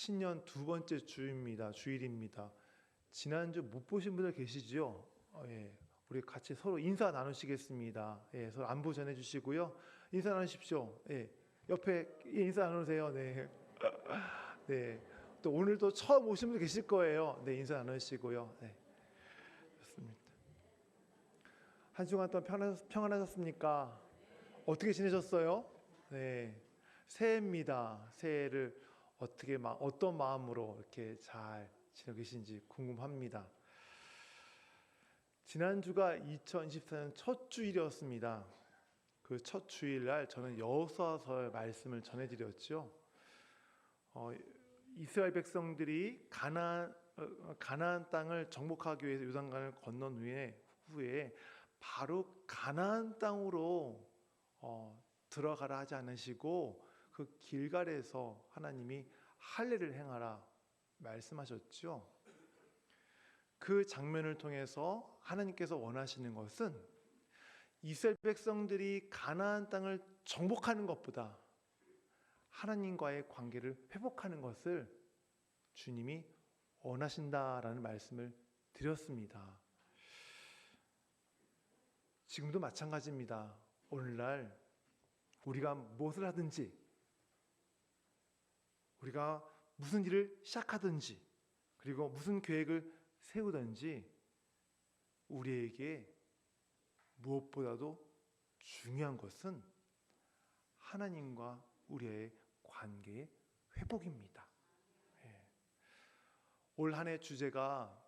신년 두 번째 주일입니다. 지난주 못 보신 분들 계시죠? 예. 우리 같이 서로 인사 나누시겠습니다. 예, 서로 안부 전해주시고요. 인사 나누십시오. 예. 옆에 인사 나누세요. 네. 네. 또 오늘도 처음 오신 분들 계실 거예요. 네, 인사 나누시고요. 네. 좋습니다. 한 주간 동안 평안하셨습니까? 어떻게 지내셨어요? 네. 새해입니다. 새해를 어떤 마음으로 이렇게 잘 지내고 계신지 궁금합니다. 지난주가 2024년 첫 주일이었습니다. 그 첫 주일날 저는 여호수아서 말씀을 전해드렸죠. 이스라엘 백성들이 가나안 땅을 정복하기 위해서 요단강을 건넌 후에 바로 가나안 땅으로 들어가라 하지 않으시고 그 길갈에서 하나님이 할례를 행하라 말씀하셨죠. 그 장면을 통해서 하나님께서 원하시는 것은 이스라엘 백성들이 가나안 땅을 정복하는 것보다 하나님과의 관계를 회복하는 것을 주님이 원하신다라는 말씀을 드렸습니다. 지금도 마찬가지입니다. 오늘날 우리가 무엇을 하든지, 우리가 무슨 일을 시작하든지, 그리고 무슨 계획을 세우든지 우리에게 무엇보다도 중요한 것은 하나님과 우리의 관계의 회복입니다. 올 한 해 주제가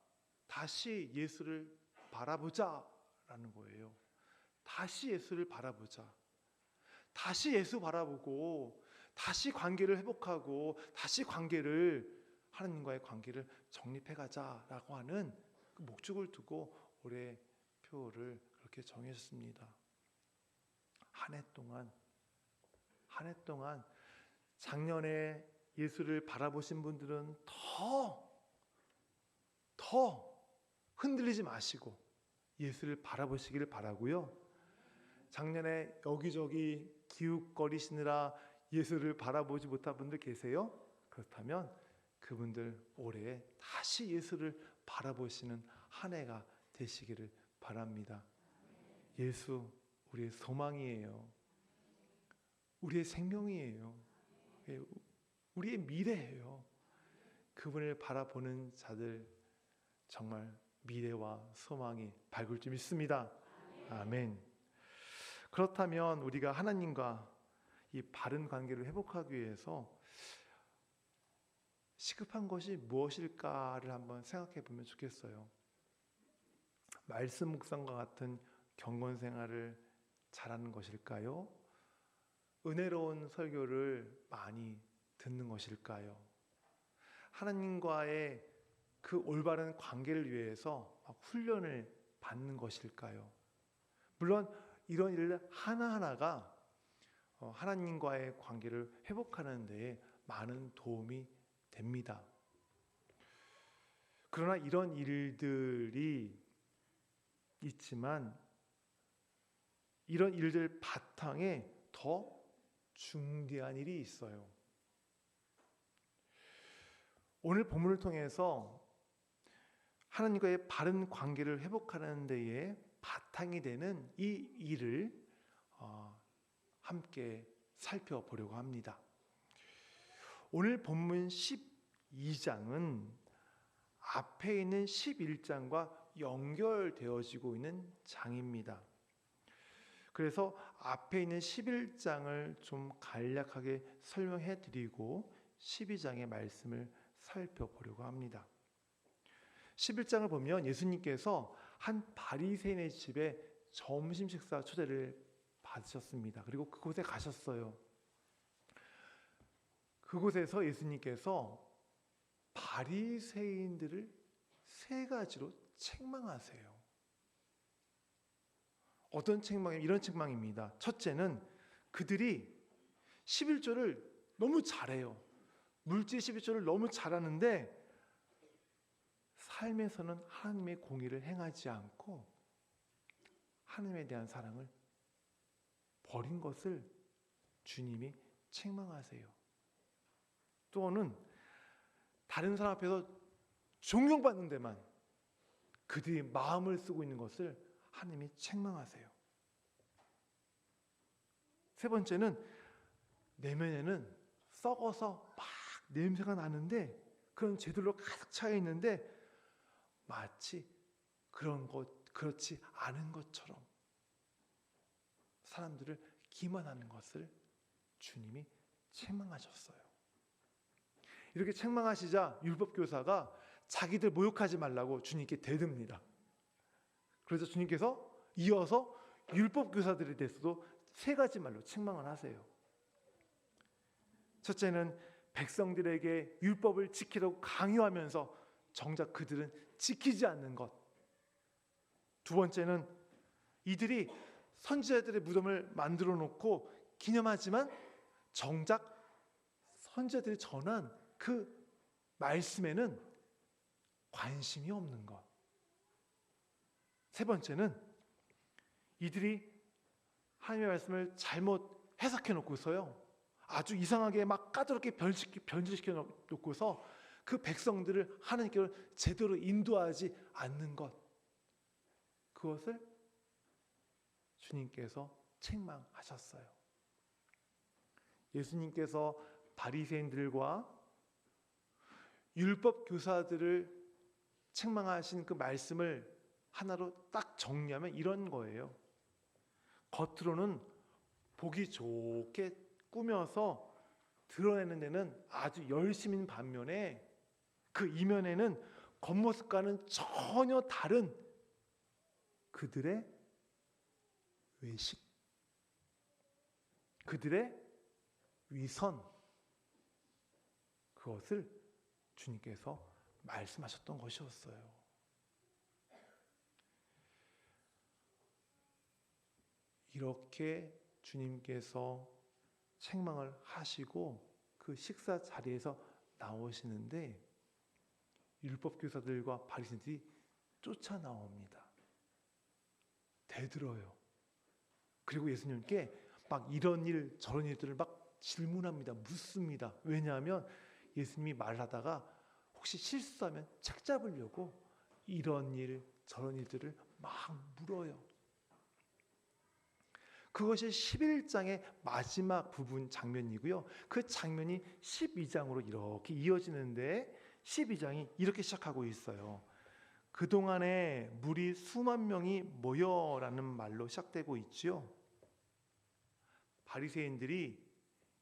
다시 예수를 바라보자라는 거예요. 다시 예수를 바라보자. 다시 예수 바라보고 다시 관계를 회복하고 다시 하나님과의 관계를 정립해 가자라고 하는 그 목적을 두고 올해 표를 그렇게 정했습니다. 한 해 동안 작년에 예수를 바라보신 분들은 더 흔들리지 마시고 예수를 바라보시기를 바라고요. 작년에 여기저기 기웃거리시느라 예수를 바라보지 못한 분들 계세요? 그렇다면 그분들 올해 다시 예수를 바라보시는 한 해가 되시기를 바랍니다. 예수 우리의 소망이에요. 우리의 생명이에요. 우리의 미래예요. 그분을 바라보는 자들 정말 미래와 소망이 밝을 줄 믿습니다. 아멘. 그렇다면 우리가 하나님과 이 바른 관계를 회복하기 위해서 시급한 것이 무엇일까를 한번 생각해 보면 좋겠어요. 말씀 묵상과 같은 경건 생활을 잘하는 것일까요? 은혜로운 설교를 많이 듣는 것일까요? 하나님과의 그 올바른 관계를 위해서 훈련을 받는 것일까요? 물론 이런 일 하나하나가 하나님과의 관계를 회복하는 데에 많은 도움이 됩니다. 그러나 이런 일들이 있지만 이런 일들 바탕에 더 중대한 일이 있어요. 오늘 본문을 통해서 하나님과의 바른 관계를 회복하는 데에 바탕이 되는 이 일을 함께 살펴보려고 합니다. 오늘 본문 12장은 앞에 있는 11장과 연결되어지고 있는 장입니다. 그래서 앞에 있는 11장을 좀 간략하게 설명해 드리고 12장의 말씀을 살펴보려고 합니다. 11장을 보면 예수님께서 한 바리새인의 집에 점심 식사 초대를 받으셨습니다. 그리고 그곳에 가셨어요. 그곳에서 예수님께서 바리새인들을 세 가지로 책망하세요. 어떤 책망이냐면 이런 책망입니다. 첫째는 그들이 11조를 너무 잘해요. 물질 11조를 너무 잘하는데 삶에서는 하나님의 공의를 행하지 않고 하나님에 대한 사랑을 버린 것을 주님이 책망하세요. 또는 다른 사람 앞에서 존경받는 데만 그들이 마음을 쓰고 있는 것을 하나님이 책망하세요. 세 번째는 내면에는 썩어서 막 냄새가 나는데 그런 죄들로 가득 차 있는데 마치 그렇지 않은 것처럼 사람들을 기만하는 것을 주님이 책망하셨어요. 이렇게 책망하시자 율법교사가 자기들 모욕하지 말라고 주님께 대듭니다. 그래서 주님께서 이어서 율법교사들에 대해서도 세 가지 말로 책망을 하세요. 첫째는 백성들에게 율법을 지키라고 강요하면서 정작 그들은 지키지 않는 것. 두 번째는 이들이 선지자들의 무덤을 만들어 놓고 기념하지만 정작 선지자들이 전한 그 말씀에는 관심이 없는 것. 세 번째는 이들이 하나님의 말씀을 잘못 해석해 놓고서요, 아주 이상하게 막 까다롭게 변질시켜 놓고서 그 백성들을 하나님께로 제대로 인도하지 않는 것. 그것을 주님께서 책망하셨어요. 예수님께서 바리새인들과 율법 교사들을 책망하신 그 말씀을 하나로 딱 정리하면 이런 거예요. 겉으로는 보기 좋게 꾸며서 드러내는 데는 아주 열심인 반면에 그 이면에는 겉모습과는 전혀 다른 그들의 외식, 그들의 위선, 그것을 주님께서 말씀하셨던 것이었어요. 이렇게 주님께서 책망을 하시고 그 식사 자리에서 나오시는데 율법교사들과 바리새인들이 쫓아 나옵니다. 대들어요. 그리고 예수님께 막 이런 일 저런 일들을 막 질문합니다. 묻습니다. 왜냐하면 예수님이 말하다가 혹시 실수하면 책 잡으려고 이런 일 저런 일들을 막 물어요. 그것이 11장의 마지막 부분 장면이고요. 그 장면이 12장으로 이렇게 이어지는데 12장이 이렇게 시작하고 있어요. 그동안에 무리 수만 명이 모여라는 말로 시작되고 있지요. 바리새인들이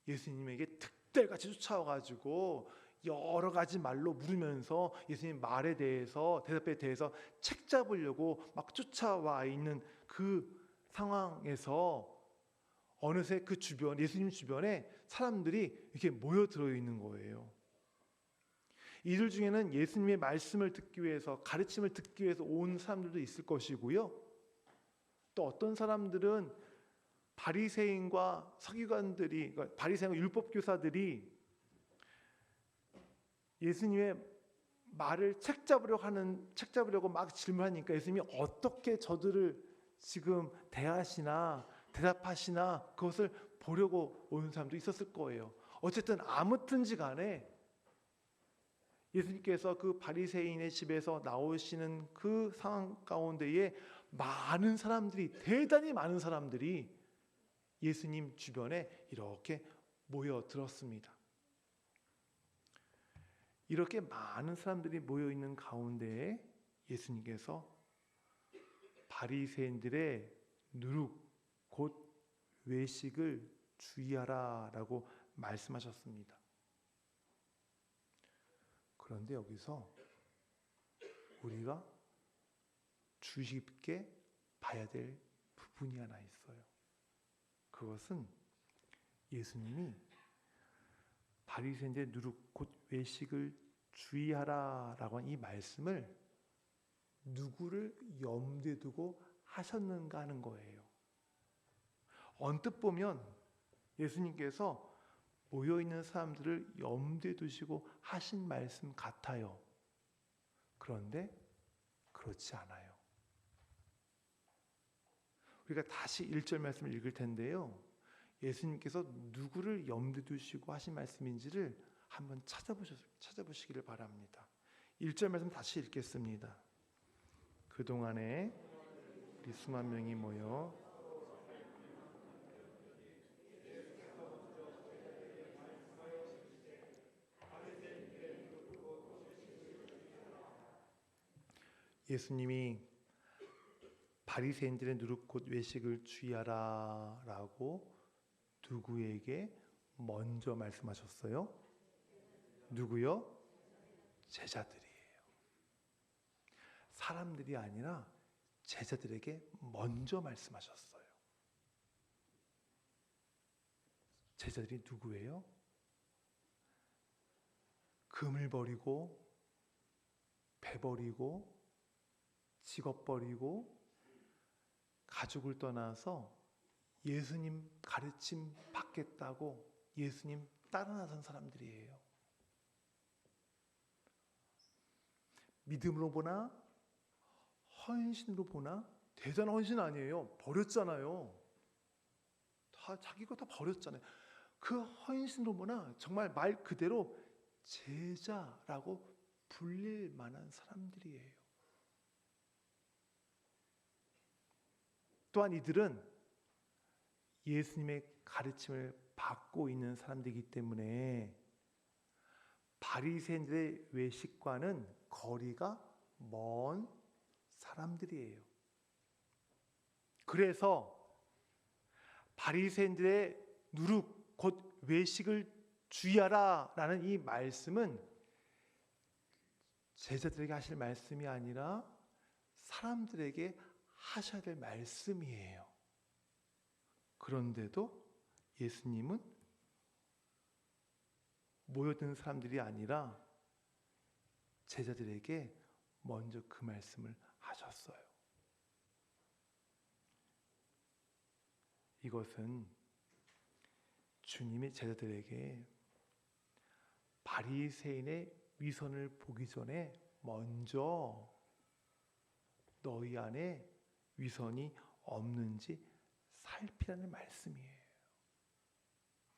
예수님에게 득달같이 쫓아와가지고 여러 가지 말로 물으면서 예수님 말에 대해서 대답에 대해서 책 잡으려고 막 쫓아와 있는 그 상황에서 어느새 그 주변, 예수님 주변에 사람들이 이렇게 모여들어 있는 거예요. 이들 중에는 예수님의 말씀을 듣기 위해서, 가르침을 듣기 위해서 온 사람들도 있을 것이고요. 또 어떤 사람들은 바리새인과 서기관들이, 그러니까 바리새인과 율법교사들이 예수님의 말을 책 잡으려고 막 질문하니까 예수님이 어떻게 저들을 지금 대하시나 대답하시나 그것을 보려고 온 사람도 있었을 거예요. 어쨌든 아무튼지 간에 예수님께서 그 바리새인의 집에서 나오시는 그 상황 가운데에 많은 사람들이, 대단히 많은 사람들이 예수님 주변에 이렇게 모여들었습니다. 이렇게 많은 사람들이 모여 있는 가운데에 예수님께서 바리새인들의 누룩 곧 외식을 주의하라라고 말씀하셨습니다. 그런데 여기서 우리가 주의 깊게 봐야 될 부분이 하나 있어요. 그것은 예수님이 바리새인들의 누룩 곧 외식을 주의하라라고 한 이 말씀을 누구를 염두에 두고 하셨는가 하는 거예요. 언뜻 보면 예수님께서 모여있는 사람들을 염두에 두시고 하신 말씀 같아요. 그런데 그렇지 않아요. 우리가 다시 1절 말씀을 읽을 텐데요. 예수님께서 누구를 염두에 두시고 하신 말씀인지를 한번 찾아보시기를 바랍니다. 1절 말씀 다시 읽겠습니다. 그동안에 우리 수만 명이 모여 예수님이 바리새인들의 누룩 곧 외식을 주의하라 라고 누구에게 먼저 말씀하셨어요? 누구요? 제자들이에요. 사람들이 아니라 제자들에게 먼저 말씀하셨어요. 제자들이 누구예요? 금을 버리고 배 버리고 직업 버리고 가족을 떠나서 예수님 가르침 받겠다고 예수님 따라 나선 사람들이에요. 믿음으로 보나 헌신으로 보나 대단한 헌신 아니에요. 버렸잖아요. 자기 거 다 버렸잖아요. 그 헌신으로 보나 정말 말 그대로 제자라고 불릴 만한 사람들이에요. 또한 이들은 예수님의 가르침을 받고 있는 사람들이기 때문에 바리새인들의 외식과는 거리가 먼 사람들이에요. 그래서 바리새인들의 누룩 곧 외식을 주의하라 라는 이 말씀은 제자들에게 하실 말씀이 아니라 사람들에게 하셔야 될 말씀이에요. 그런데도 예수님은 모여든 사람들이 아니라 제자들에게 먼저 그 말씀을 하셨어요. 이것은 주님이 제자들에게 바리새인의 위선을 보기 전에 먼저 너희 안에 위선이 없는지 살피라는 말씀이에요.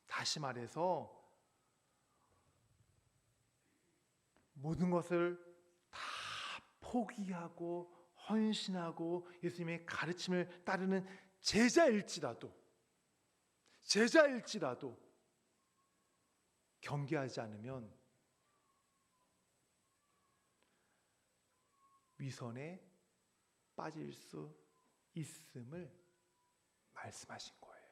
다시 말해서 모든 것을 다 포기하고 헌신하고 예수님의 가르침을 따르는 제자일지라도 경계하지 않으면 위선에 빠질 수 있음을 말씀하신 거예요.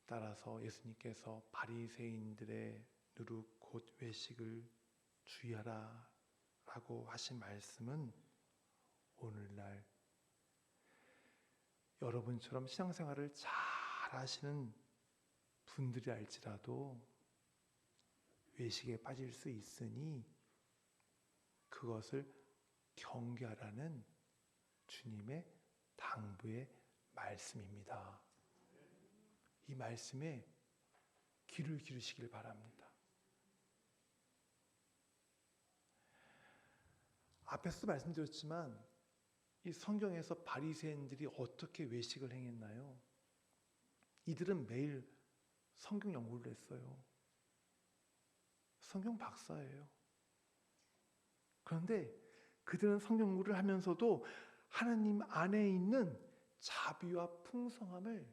따라서 예수님께서 바리새인들의 누룩 곧 외식을 주의하라 라고 하신 말씀은 오늘날 여러분처럼 신앙생활을 잘 하시는 분들이 알지라도 외식에 빠질 수 있으니 그것을 경계하라는 주님의 당부의 말씀입니다. 이 말씀에 귀를 기르시길 바랍니다. 앞에서도 말씀드렸지만 이 성경에서 바리새인들이 어떻게 외식을 행했나요? 이들은 매일 성경 연구를 했어요. 성경 박사예요. 그런데 그들은 성경 연구를 하면서도 하나님 안에 있는 자비와 풍성함을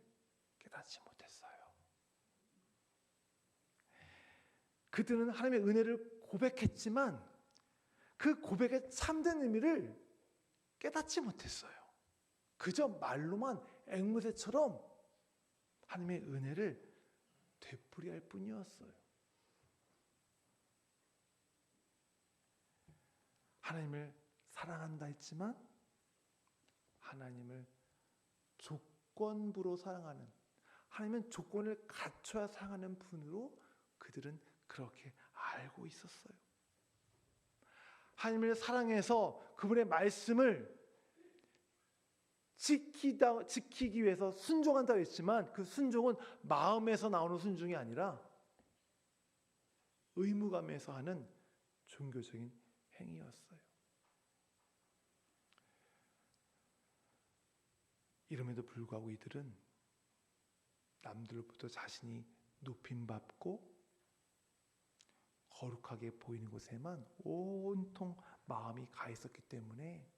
깨닫지 못했어요. 그들은 하나님의 은혜를 고백했지만 그 고백의 참된 의미를 깨닫지 못했어요. 그저 말로만 앵무새처럼 하나님의 은혜를 되풀이할 뿐이었어요. 하나님을 사랑한다 했지만 하나님을 조건부로 사랑하는, 하나님은 조건을 갖춰야 사랑하는 분으로 그들은 그렇게 알고 있었어요. 하나님을 사랑해서 그분의 말씀을 지키기 위해서 순종한다고 했지만 그 순종은 마음에서 나오는 순종이 아니라 의무감에서 하는 종교적인 행위였어요. 이름에도 불구하고 이들은 남들로부터 자신이 높임받고 거룩하게 보이는 곳에만 온통 마음이 가 있었기 때문에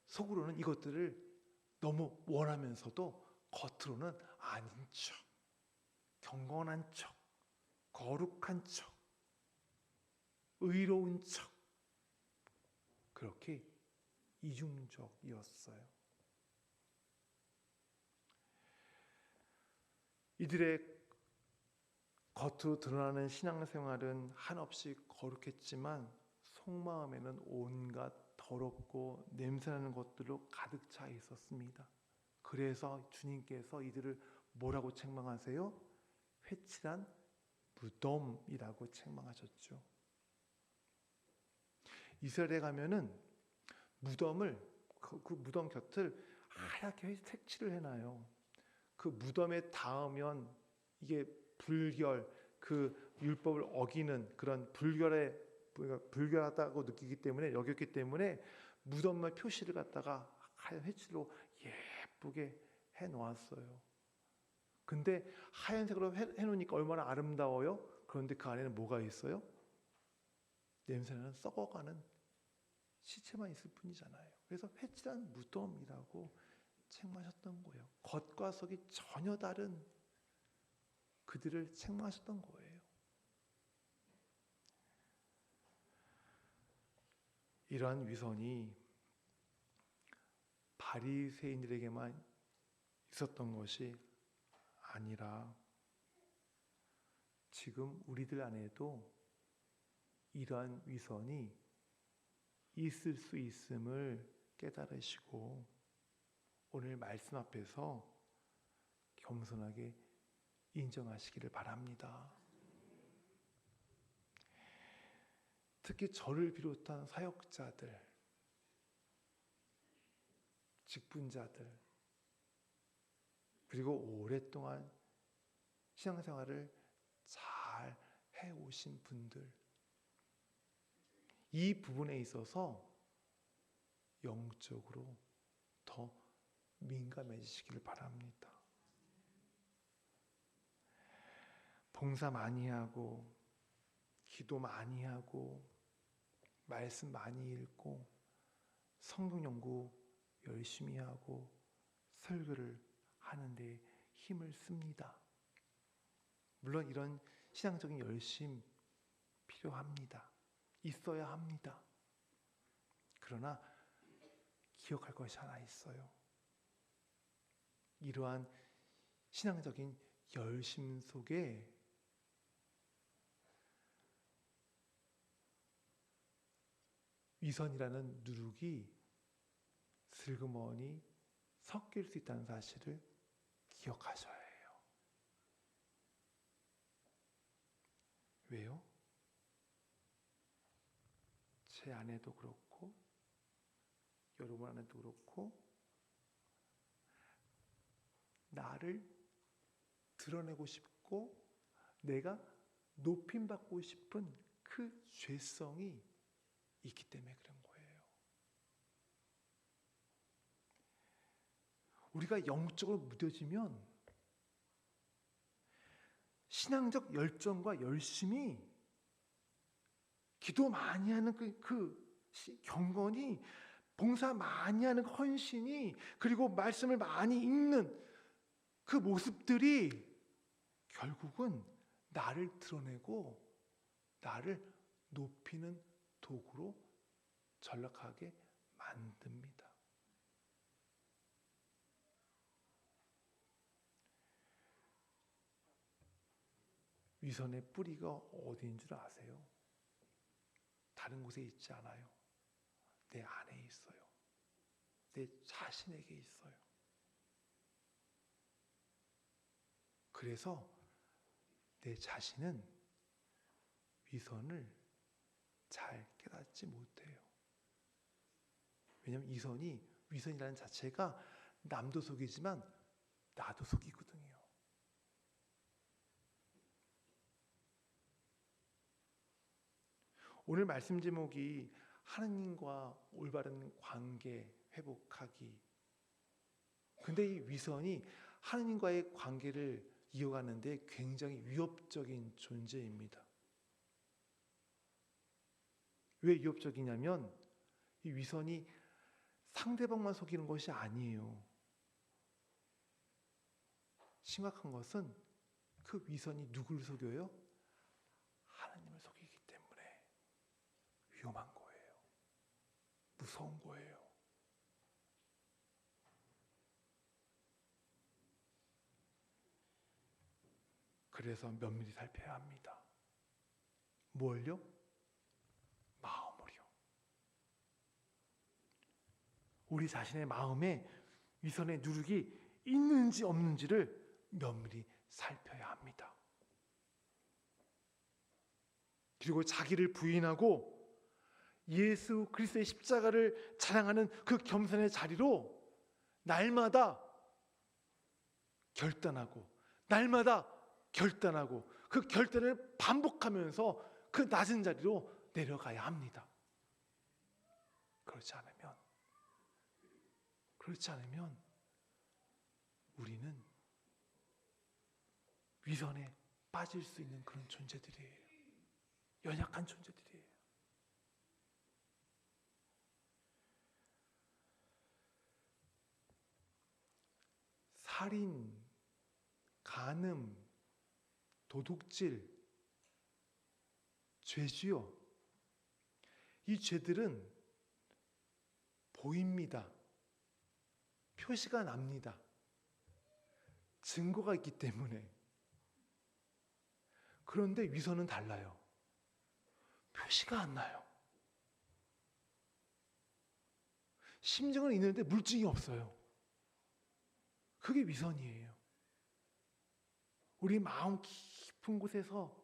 속으로는 이것들을 너무 원하면서도 겉으로는 아닌 척, 경건한 척, 거룩한 척, 의로운 척, 그렇게 이중적이었어요. 이들의 겉으로 드러나는 신앙생활은 한없이 거룩했지만 속마음에는 온갖 더럽고 냄새나는 것들로 가득 차 있었습니다. 그래서 주님께서 이들을 뭐라고 책망하세요? 회칠한 무덤이라고 책망하셨죠. 이스라엘에 가면은 무덤을 그 무덤 곁을 하얗게 색칠을 해놔요. 그 무덤에 닿으면 이게 불결, 그 율법을 어기는 그런 불결하다고 느끼기 때문에 여겼기 때문에 무덤만 표시를 갖다가 하얀 회칠로 예쁘게 해 놓았어요. 근데 하얀색으로 해 놓으니까 얼마나 아름다워요? 그런데 그 안에는 뭐가 있어요? 냄새나는 썩어가는 시체만 있을 뿐이잖아요. 그래서 회칠한 무덤이라고 책망하셨던 거예요. 겉과 속이 전혀 다른 그들을 책망하셨던 거예요. 이러한 위선이 바리새인들에게만 있었던 것이 아니라 지금 우리들 안에도 이러한 위선이 있을 수 있음을 깨달으시고 오늘 말씀 앞에서 겸손하게 인정하시기를 바랍니다. 특히 저를 비롯한 사역자들, 직분자들, 그리고 오랫동안 신앙생활을 잘 해오신 분들, 이 부분에 있어서 영적으로 더 민감해지시기를 바랍니다. 봉사 많이 하고 기도 많이 하고 말씀 많이 읽고 성경 연구 열심히 하고 설교를 하는데 힘을 씁니다. 물론 이런 신앙적인 열심 필요합니다. 있어야 합니다. 그러나 기억할 것이 하나 있어요. 이러한 신앙적인 열심 속에 위선이라는 누룩이 슬그머니 섞일 수 있다는 사실을 기억하셔야 해요. 왜요? 제 안에도 그렇고 여러분 안에도 그렇고 나를 드러내고 싶고 내가 높임받고 싶은 그 죄성이 있기 때문에 그런 거예요. 우리가 영적으로 무뎌지면 신앙적 열정과 열심이 기도 많이 하는 그 경건이 봉사 많이 하는 헌신이 그리고 말씀을 많이 읽는 그 모습들이 결국은 나를 드러내고 나를 높이는 도구로 전락하게 만듭니다. 위선의 뿌리가 어디인 줄 아세요? 다른 곳에 있지 않아요. 내 안에 있어요. 내 자신에게 있어요. 그래서 내 자신은 위선을 잘 깨닫지 못해요. 왜냐하면 위선이라는 자체가 남도 속이지만 나도 속이거든요. 오늘 말씀 제목이 하나님과 올바른 관계 회복하기. 근데 이 위선이 하느님과의 관계를 이어가는데 굉장히 위협적인 존재입니다. 왜 위협적이냐면 이 위선이 상대방만 속이는 것이 아니에요. 심각한 것은 그 위선이 누구를 속여요? 하나님을 속이기 때문에 위험한 거예요. 무서운 거예요. 그래서 면밀히 살펴야 합니다. 뭘요? 마음을요. 우리 자신의 마음에 위선의 누룩이 있는지 없는지를 면밀히 살펴야 합니다. 그리고 자기를 부인하고 예수 그리스도의 십자가를 자랑하는 그 겸손의 자리로 날마다 결단하고 그 결단을 반복하면서 그 낮은 자리로 내려가야 합니다. 그렇지 않으면 우리는 위선에 빠질 수 있는 그런 존재들이에요. 연약한 존재들이에요. 살인, 간음, 도둑질, 죄지요. 이 죄들은 보입니다. 표시가 납니다. 증거가 있기 때문에. 그런데 위선은 달라요. 표시가 안 나요. 심증은 있는데 물증이 없어요. 그게 위선이에요. 우리 마음 깊은 곳에서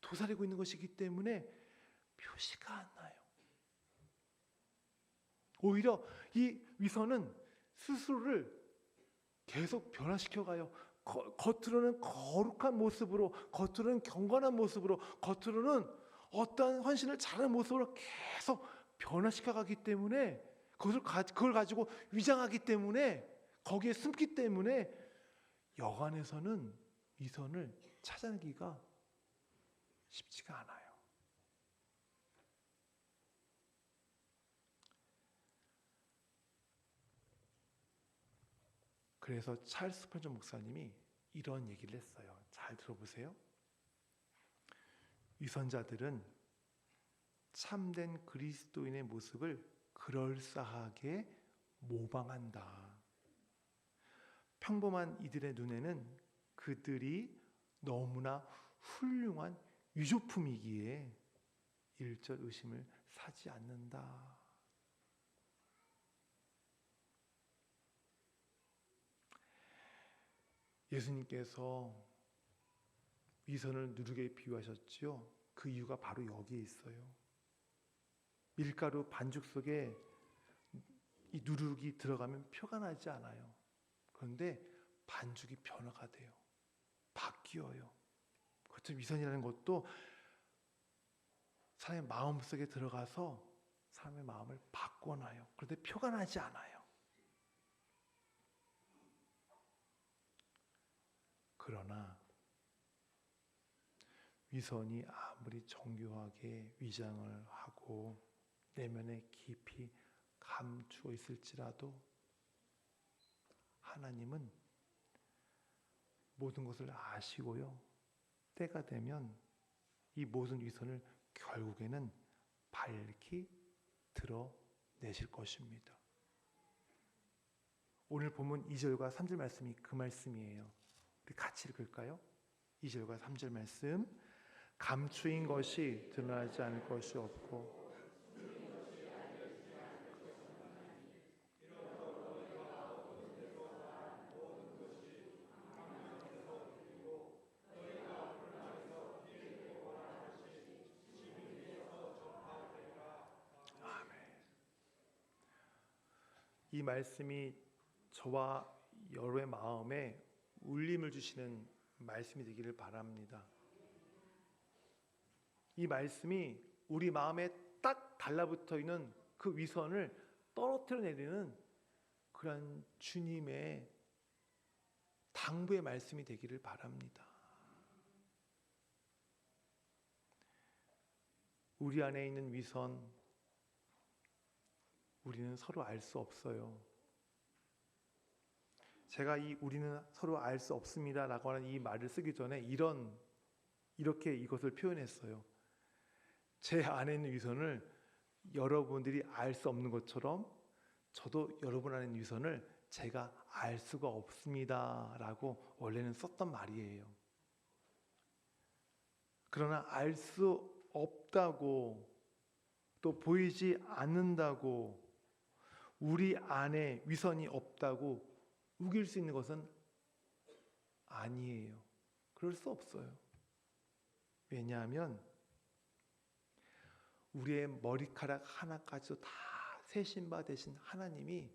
도사리고 있는 것이기 때문에 표시가 안 나요. 오히려 이 위선은 스스로를 계속 변화시켜가요. 겉으로는 거룩한 모습으로, 겉으로는 경건한 모습으로, 겉으로는 어떠한 헌신을 잘하는 모습으로 계속 변화시켜가기 때문에 그걸 가지고 위장하기 때문에 거기에 숨기 때문에 여간에서는 위선을 찾아내기가 쉽지가 않아요. 그래서 찰스 스펄전 목사님이 이런 얘기를 했어요. 잘 들어보세요. 위선자들은 참된 그리스도인의 모습을 그럴싸하게 모방한다. 평범한 이들의 눈에는 그들이 너무나 훌륭한 위조품이기에 일절 의심을 사지 않는다. 예수님께서 위선을 누룩에 비유하셨지요. 그 이유가 바로 여기에 있어요. 밀가루 반죽 속에 이 누룩이 들어가면 표가 나지 않아요. 그런데 반죽이 변화가 돼요. 바뀌어요. 그것도 위선이라는 것도 사람의 마음속에 들어가서 사람의 마음을 바꿔놔요. 그런데 표가 나지 않아요. 그러나 위선이 아무리 정교하게 위장을 하고 내면에 깊이 감추어 있을지라도 하나님은 모든 것을 아시고요. 때가 되면 이 모든 위선을 결국에는 밝히 드러내실 것입니다. 오늘 본문 2절과 3절 말씀이 그 말씀이에요. 우리 같이 읽을까요? 2절과 3절 말씀. 감추인 것이 드러나지 않을 것이 없고 이 말씀이 저와 여러분의 마음에 울림을 주시는 말씀이 되기를 바랍니다. 이 말씀이 우리 마음에 딱 달라붙어 있는 그 위선을 떨어뜨려 내리는 그런 주님의 당부의 말씀이 되기를 바랍니다. 우리 안에 있는 위선, 우리는 서로 알 수 없어요. 제가 우리는 서로 알 수 없습니다라고 하는 이 말을 쓰기 전에 이렇게 이것을 표현했어요. 제 안에 있는 위선을 여러분들이 알 수 없는 것처럼 저도 여러분 안에 있는 위선을 제가 알 수가 없습니다라고 원래는 썼던 말이에요. 그러나 알 수 없다고 또 보이지 않는다고 우리 안에 위선이 없다고 우길 수 있는 것은 아니에요. 그럴 수 없어요. 왜냐하면 우리의 머리카락 하나까지도 다 세신 바 되신 하나님이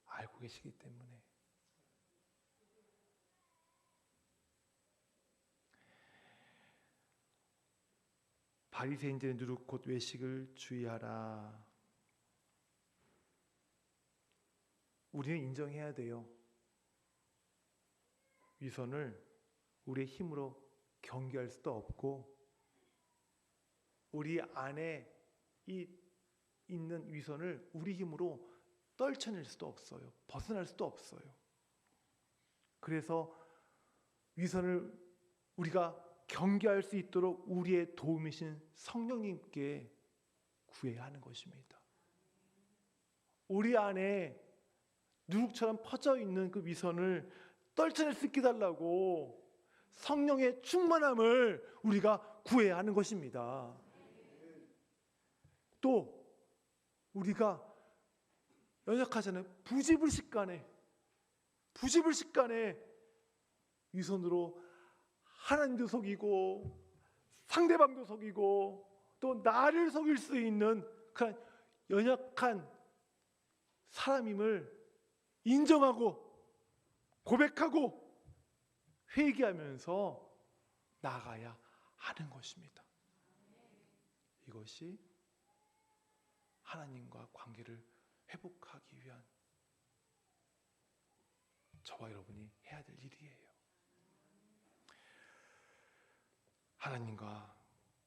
알고 계시기 때문에. 바리새인들의 누룩 곧 외식을 주의하라. 우리는 인정해야 돼요. 위선을 우리의 힘으로 경계할 수도 없고 우리 안에 있는 위선을 우리 힘으로 떨쳐낼 수도 없어요. 벗어날 수도 없어요. 그래서 위선을 우리가 경계할 수 있도록 우리의 도움이신 성령님께 구해야 하는 것입니다. 우리 안에 누룩처럼 퍼져 있는 그 위선을 떨쳐낼 수 있게 달라고 성령의 충만함을 우리가 구해야 하는 것입니다. 또 우리가 연약하잖아요. 부지불식간에 위선으로 하나님도 속이고 상대방도 속이고 또 나를 속일 수 있는 그런 연약한 사람임을 인정하고 고백하고 회개하면서 나아가야 하는 것입니다. 이것이 하나님과 관계를 회복하기 위한 저와 여러분이 해야 될 일이에요. 하나님과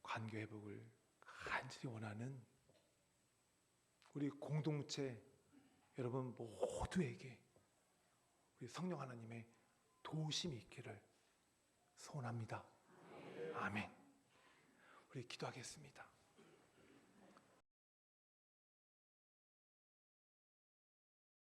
관계 회복을 간절히 원하는 우리 공동체 여러분 모두에게 우리 성령 하나님의 도우심이 있기를 소원합니다. 아멘. 우리 기도하겠습니다.